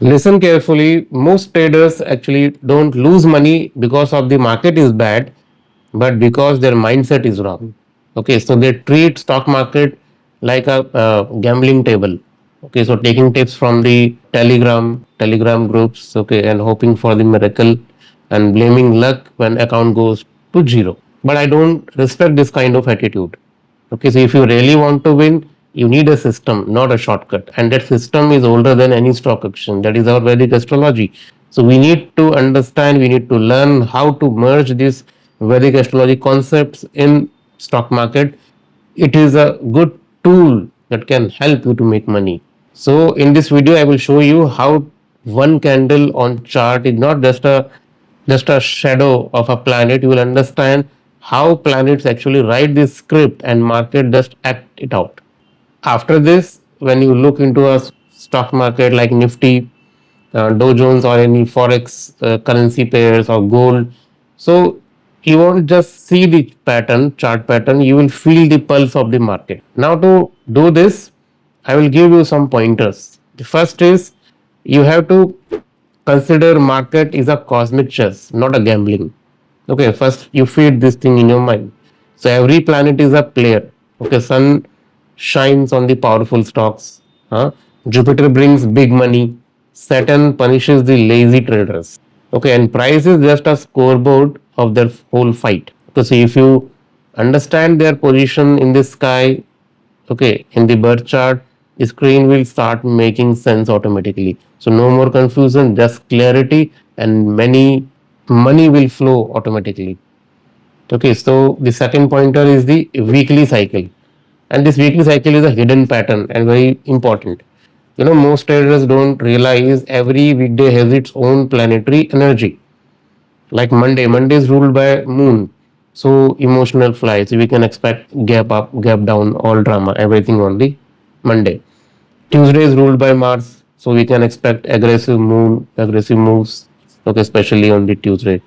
Listen carefully. Most traders actually don't lose money because of the market is bad, but because their mindset is wrong. Okay, so they treat stock market like a gambling table. Okay, so taking tips from the telegram groups, okay, and hoping for the miracle and blaming luck when account goes to zero. But I don't respect this kind of attitude. Okay, so if you really want to win, you need a system, not a shortcut. And that system is older than any stock exchange. That is our Vedic astrology. So we need to understand, we need to learn how to merge these Vedic astrology concepts in stock market. It is a good tool that can help you to make money. So in this video, I will show you how one candle on chart is not just a shadow of a planet. You will understand how planets actually write this script and market just act it out. After this, when you look into a stock market like Nifty, Dow Jones, or any forex currency pairs or gold, so you won't just see the chart pattern, you will feel the pulse of the market. Now, to do this, I will give you some pointers. The first is you have to consider market is a cosmic chess, not a gambling. Okay, first you feed this thing in your mind. So every planet is a player. Okay, sun shines on the powerful stocks. Huh? Jupiter brings big money. Saturn punishes the lazy traders. Okay, and price is just a scoreboard of their whole fight. Okay, so if you understand their position in the sky, okay, in the birth chart, the screen will start making sense automatically. So no more confusion, just clarity, and many money will flow automatically. Okay, so the second pointer is the weekly cycle, and this weekly cycle is a hidden pattern and very important. Most traders don't realize every weekday has its own planetary energy. Like Monday is ruled by Moon, so emotional flies. We can expect gap up, gap down, all drama, everything on the Monday. Tuesday is ruled by Mars, so we can expect aggressive moon, aggressive moves, okay, especially on the Tuesday.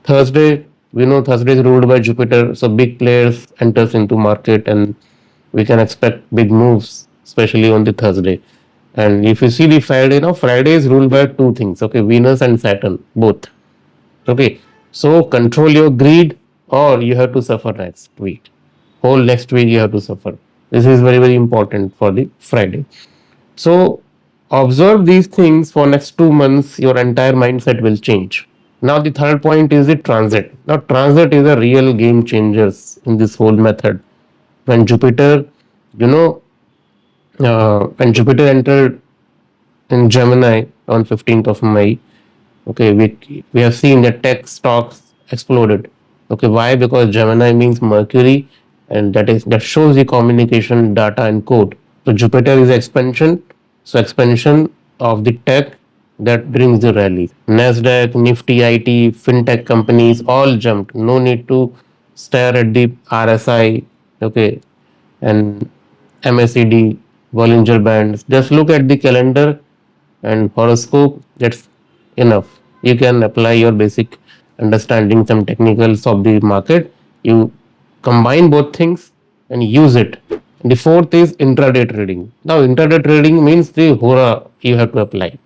Thursday, we know Thursday is ruled by Jupiter, so big players enters into market and we can expect big moves, especially on the Thursday. And if you see the Friday, Friday is ruled by two things, okay, Venus and Saturn, both. Okay, so control your greed or you have to suffer next week. Whole next week you have to suffer. This is very, very important for the Friday. So observe these things for next 2 months, your entire mindset will change. Now the third point is the transit. Now transit is a real game changers in this whole method. When Jupiter, you know, when Jupiter entered in Gemini on 15th of May, okay, we have seen that tech stocks exploded. Okay, why? Because Gemini means Mercury, and that shows the communication, data, and code. So Jupiter is expansion. So expansion of the tech that brings the rally. Nasdaq, Nifty, IT, fintech companies all jumped. No need to stare at the RSI, okay, and MACD, Bollinger Bands. Just look at the calendar and horoscope. That's enough. You can apply your basic understanding, some technicals of the market. You combine both things and use it. The fourth is intraday trading. Now intraday trading means the hora you have to apply.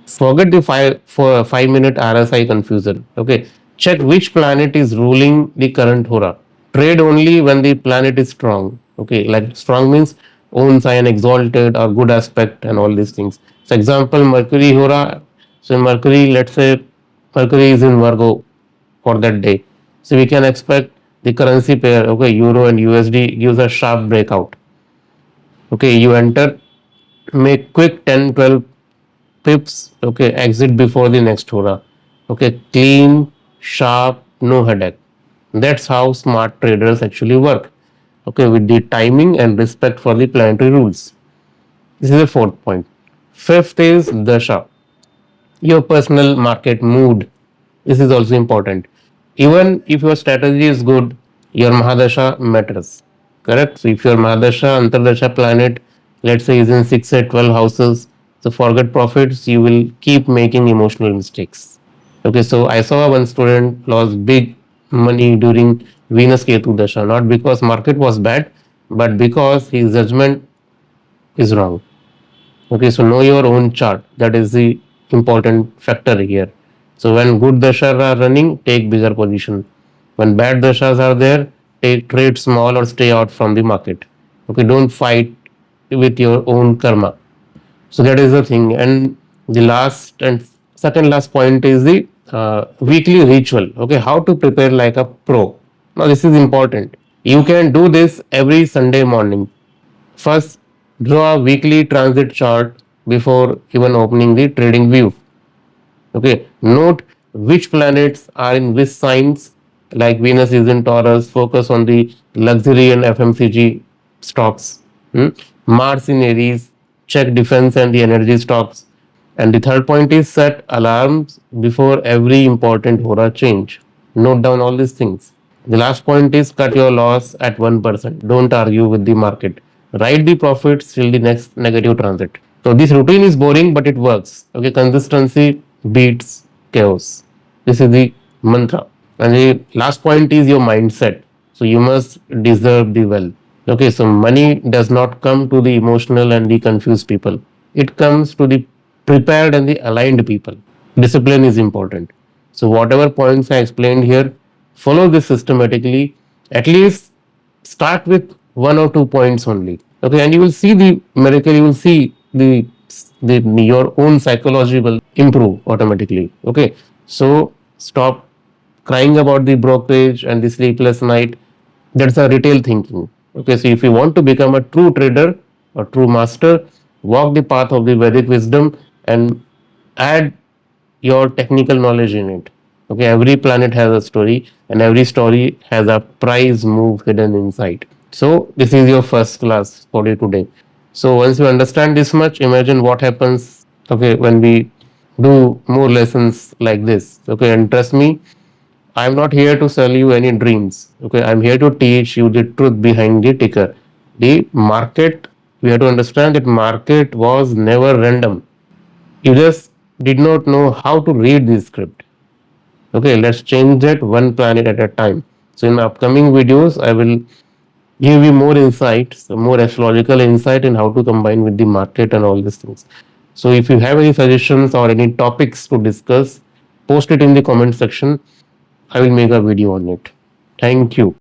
Forget the 5 minute RSI confusion. Okay, check which planet is ruling the current hora. Trade only when the planet is strong. Okay, like strong means own sign, exalted, or good aspect, and all these things. So example, Mercury hora. So Mercury, let's say Mercury is in Virgo for that day. So we can expect the currency pair, okay, Euro and USD gives a sharp breakout. Okay, you enter, make quick 10-12 pips, okay, exit before the next hora. Okay, clean, sharp, no headache. That's how smart traders actually work. Okay, with the timing and respect for the planetary rules. This is the fourth point. Fifth is dasha, your personal market mood. This is also important. Even if your strategy is good, your Mahadasha matters. Correct? So if your Mahadasha, Antardasha planet, let's say is in 6 or 12 houses, so forget profits, you will keep making emotional mistakes. Okay, so I saw one student lost big money during Venus Ketu Dasha, not because market was bad, but because his judgment is wrong. Okay, so know your own chart. That is the important factor here. So when good dashas are running, take bigger position. When bad dashas are there, take trade small or stay out from the market. Okay, don't fight with your own karma. So that is the thing. And the last and second last point is the weekly ritual. Okay, how to prepare like a pro. Now this is important. You can do this every Sunday morning. First, draw a weekly transit chart before even opening the trading view. Okay, note which planets are in which signs, like Venus is in Taurus, focus on the luxury and FMCG stocks. Hmm? Mars in Aries, check defense and the energy stocks. And the third point is set alarms before every important hora change. Note down all these things. The last point is cut your loss at 1%. Don't argue with the market. Write the profits till the next negative transit. So this routine is boring, but it works. Okay, consistency beats chaos. This is the mantra. And the last point is your mindset. So you must deserve the wealth. Okay, so money does not come to the emotional and the confused people. It comes to the prepared and the aligned people. Discipline is important. So whatever points I explained here, follow this systematically. At least start with 1 or 2 points only. Okay, and you will see the miracle. You will see the your own psychology will improve automatically. Okay, so stop crying about the brokerage and the sleepless night. That's a retail thinking. Okay, so if you want to become a true trader or true master, walk the path of the Vedic wisdom and add your technical knowledge in it. Okay, every planet has a story, and every story has a prize move hidden inside. So this is your first class for you today. So once you understand this much, imagine what happens. Okay, when we do more lessons like this. Okay, and trust me, I'm not here to sell you any dreams. Okay, I'm here to teach you the truth behind the ticker. The market, we have to understand that market was never random. You just did not know how to read this script. Okay, let's change it one planet at a time. So in my upcoming videos, I will give you more insights, more astrological insight in how to combine with the market and all these things. So if you have any suggestions or any topics to discuss, post it in the comment section. I will make a video on it. Thank you.